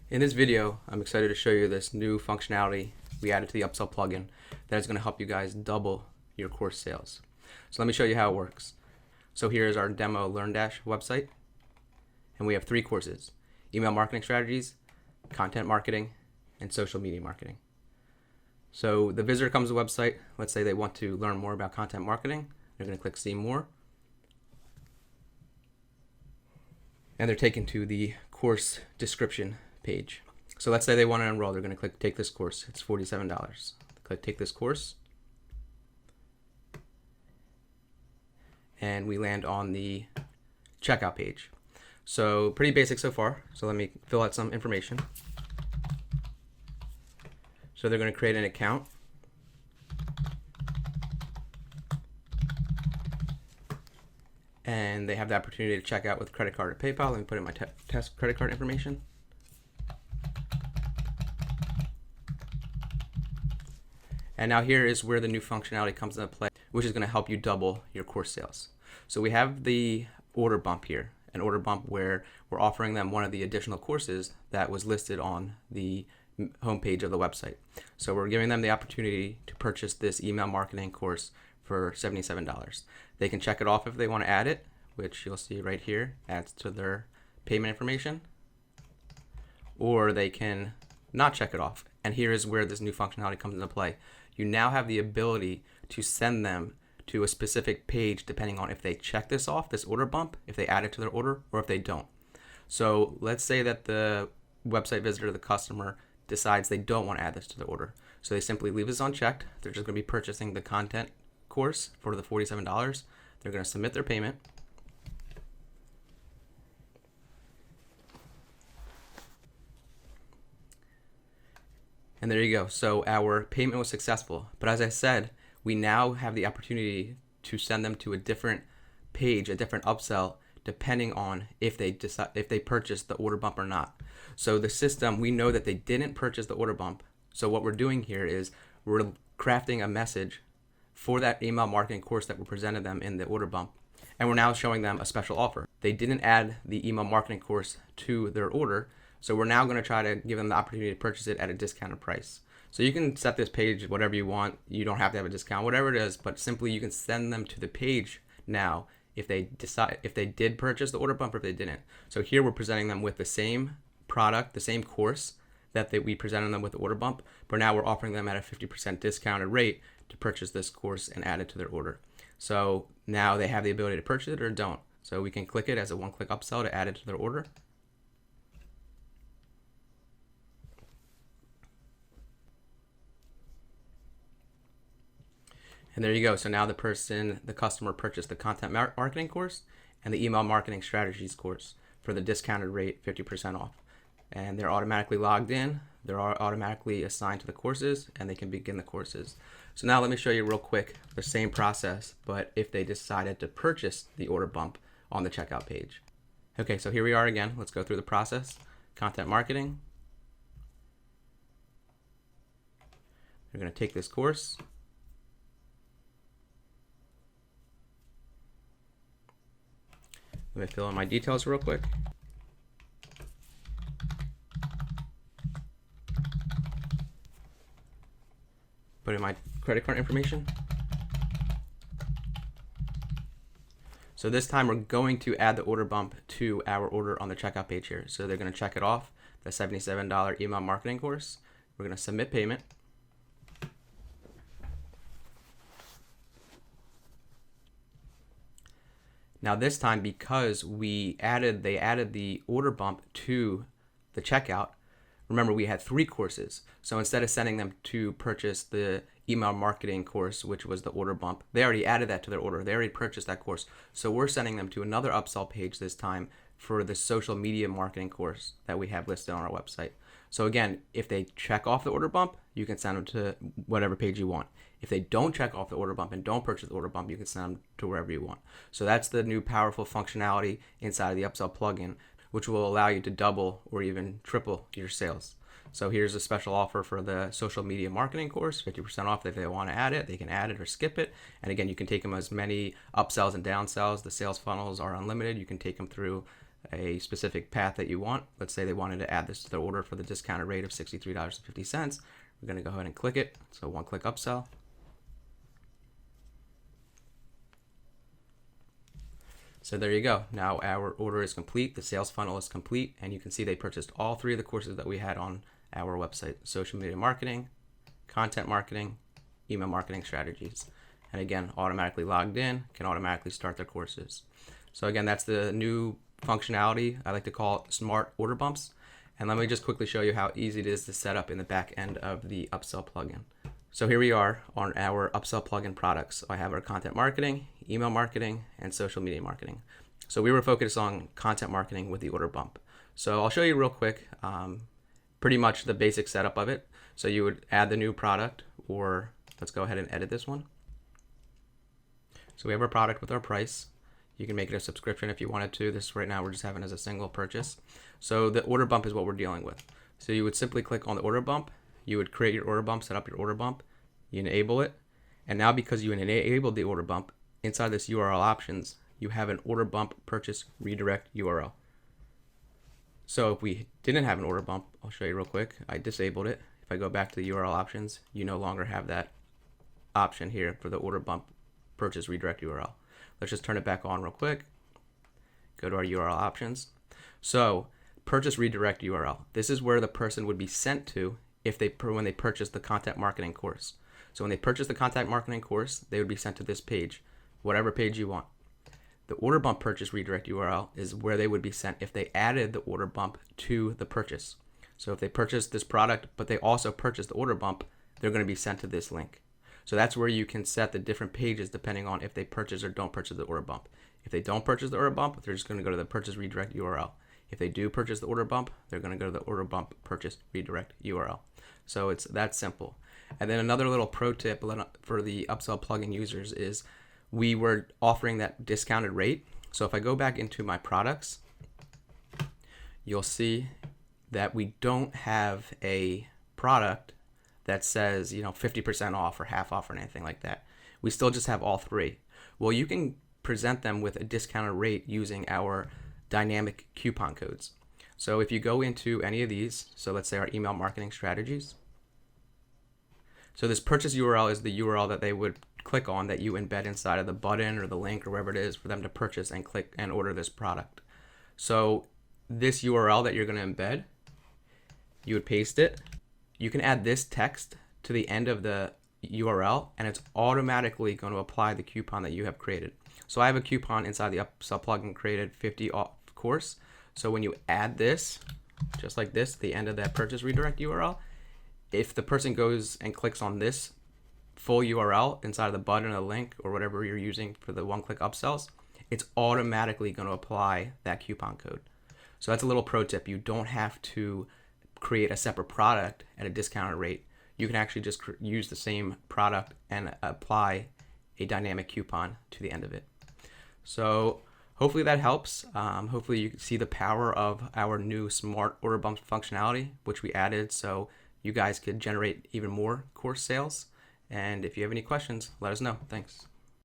In this video, I'm excited to show you this new functionality we added to the Upsell plugin that is going to help you guys double your course sales. So let me show you how it works. So here is our demo LearnDash website, and we have 3 courses: email marketing strategies, content marketing, and social media marketing. So the visitor comes to the website. Let's say they want to learn more about content marketing. They're going to click see more, and they're taken to the course description page. So let's say they want to enroll. They're going to click take this course. It's $47. Click take this course, and we land on the checkout page. So pretty basic so far. So let me fill out some information. So they're going to create an account, and they have the opportunity to check out with credit card or PayPal. Let me put in my test credit card information. And now here is where the new functionality comes into play, which is going to help you double your course sales. So we have the order bump here, an order bump where we're offering them one of the additional courses that was listed on the homepage of the website. So we're giving them the opportunity to purchase this email marketing course for $77. They can check it off if they want to add it, which you'll see right here, adds to their payment information, or they can not check it off. And here is where this new functionality comes into play. You now have the ability to send them to a specific page depending on if they check this off, this order bump, if they add it to their order, or if they don't. So let's say that the website visitor, the customer, decides they don't want to add this to their order. So they simply leave this unchecked. They're just going to be purchasing the content course for the $47. They're going to submit their payment. And there you go. So our payment was successful. But as I said, we now have the opportunity to send them to a different page, a different upsell, depending on if they decide if they purchase the order bump or not. So the system, we know that they didn't purchase the order bump. So what we're doing here is we're crafting a message for that email marketing course that we presented them in the order bump. And we're now showing them a special offer. They didn't add the email marketing course to their order. So we're now going to try to give them the opportunity to purchase it at a discounted price. So you can set this page whatever you want. You don't have to have a discount, whatever it is, but simply you can send them to the page now if they decide if they did purchase the order bump or if they didn't. So here we're presenting them with the same product, the same course that we presented them with the order bump, but now we're offering them at a 50% discounted rate to purchase this course and add it to their order. So now they have the ability to purchase it or don't. So we can click it as a one-click upsell to add it to their order. And there you go. So now the customer purchased the content marketing course and the email marketing strategies course for the discounted rate, 50% off. And they're automatically logged in. They're automatically assigned to the courses, and they can begin the courses. So now let me show you real quick the same process, but if they decided to purchase the order bump on the checkout page. Okay, so here we are again. Let's go through the process. Content marketing. They're going to take this course. Let me fill in my details real quick. Put in my credit card information. So this time we're going to add the order bump to our order on the checkout page here. So they're going to check it off, the $77 email marketing course. We're going to submit payment. Now this time, because they added the order bump to the checkout, remember we had 3 courses. So instead of sending them to purchase the email marketing course, which was the order bump, they already added that to their order. They already purchased that course. So we're sending them to another upsell page this time for the social media marketing course that we have listed on our website. So again, if they check off the order bump, you can send them to whatever page you want. If they don't check off the order bump and don't purchase the order bump, you can send them to wherever you want. So that's the new powerful functionality inside of the Upsell plugin, which will allow you to double or even triple your sales. So here's a special offer for the social media marketing course, 50% off. If they want to add it, they can add it or skip it. And again, you can take them as many upsells and downsells. The sales funnels are unlimited. You can take them through a specific path that you want. Let's say they wanted to add this to their order for the discounted rate of $63.50. We're going to go ahead and click it. So one-click upsell. So there you go. Now our order is complete. The sales funnel is complete. And you can see they purchased all 3 of the courses that we had on our website: social media marketing, content marketing, email marketing strategies. And again, automatically logged in, can automatically start their courses. So again, that's the new functionality. I like to call it smart order bumps. And let me just quickly show you how easy it is to set up in the back end of the Upsell plugin. So here we are on our Upsell plugin products. I have our content marketing, email marketing, and social media marketing. So we were focused on content marketing with the order bump. So I'll show you real quick, pretty much the basic setup of it. So you would add the new product, or let's go ahead and edit this one. So we have our product with our price. You can make it a subscription if you wanted to. This right now we're just having as a single purchase. So the order bump is what we're dealing with. So you would simply click on the order bump. You would create your order bump, set up your order bump. You enable it. And now because you enabled the order bump, inside this URL options, you have an order bump purchase redirect URL. So if we didn't have an order bump, I'll show you real quick. I disabled it. If I go back to the URL options, you no longer have that option here for the order bump purchase redirect URL. Let's just turn it back on real quick. Go to our URL options. So purchase redirect URL. This is where the person would be sent to when they purchase the content marketing course. So when they purchase the content marketing course, they would be sent to this page, whatever page you want. The order bump purchase redirect URL is where they would be sent if they added the order bump to the purchase. So if they purchased this product, but they also purchased the order bump, they're going to be sent to this link. So that's where you can set the different pages depending on if they purchase or don't purchase the order bump. If they don't purchase the order bump, they're just going to go to the purchase redirect URL. If they do purchase the order bump, they're going to go to the order bump purchase redirect URL. So it's that simple. And then another little pro tip for the Upsell plugin users is we were offering that discounted rate. So if I go back into my products, you'll see that we don't have a product that says, 50% off or half off or anything like that. We still just have all 3. Well, you can present them with a discounted rate using our dynamic coupon codes. So if you go into any of these, so let's say our email marketing strategies. So this purchase URL is the URL that they would click on that you embed inside of the button or the link or wherever it is for them to purchase and click and order this product. So this URL that you're going to embed, you would paste it. You can add this text to the end of the URL and it's automatically going to apply the coupon that you have created. So I have a coupon inside the Upsell plugin created 50 off course. So when you add this, just like this, the end of that purchase redirect URL, if the person goes and clicks on this full URL inside of the button or the link or whatever you're using for the one-click upsells, it's automatically going to apply that coupon code. So that's a little pro tip. You don't have to create a separate product at a discounted rate. You can actually just use the same product and apply a dynamic coupon to the end of it. So hopefully that helps. Hopefully you can see the power of our new smart order bump functionality, which we added so you guys could generate even more course sales. And if you have any questions, let us know. Thanks.